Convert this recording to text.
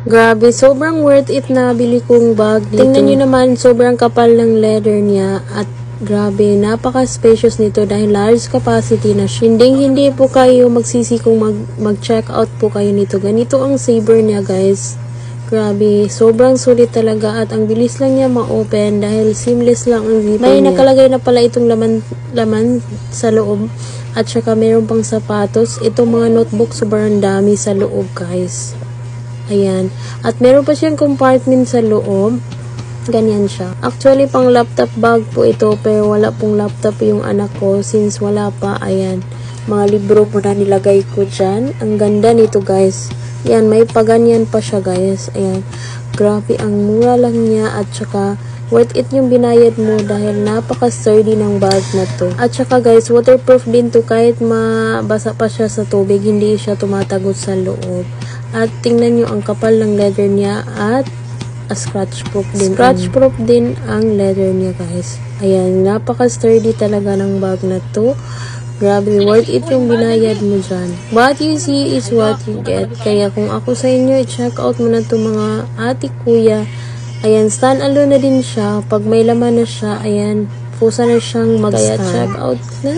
Grabe, sobrang worth it na bili kong bag dito. Tingnan nyo naman, sobrang kapal ng leather niya at grabe, napaka-spacious nito dahil large capacity na siya. Hindi po kayo magsisi kung mag-check out po kayo nito. Ganito ang saber niya, guys. Grabe, sobrang sulit talaga at ang bilis lang niya ma-open dahil seamless lang ang zipper niya. May nakalagay na pala itong laman sa loob at saka mayroon pang sapatos. Itong mga notebook, sobrang dami sa loob, guys. Ayan. At meron pa siyang compartment sa loob. Ganyan siya. Actually, pang laptop bag po ito, pero wala pong laptop yung anak ko since wala pa. Ayan. Mga libro po na nilagay ko dyan. Ang ganda nito, guys. Ayan, may paganyan pa siya, guys. Ayan. Grabe, ang mura lang niya at saka worth it yung binayad mo dahil napaka-sturdy ng bag na to. At saka, guys, waterproof din to kahit mabasa pa siya sa tubig, hindi siya tumatagot sa loob. At tingnan nyo ang kapal ng leather niya at scratch proof din. Scratch proof din ang leather niya, guys. Ayan, napaka-sturdy talaga ng bag na to. Grabe, worth it yung binayad mo dyan. What you see is what you get. Kaya kung ako sa inyo, i-check out mo na to mga ate, kuya. Ayan, stand alone na din siya. Pag may laman na siya, ayan, pusa na siyang mag-stand. Kaya check out na.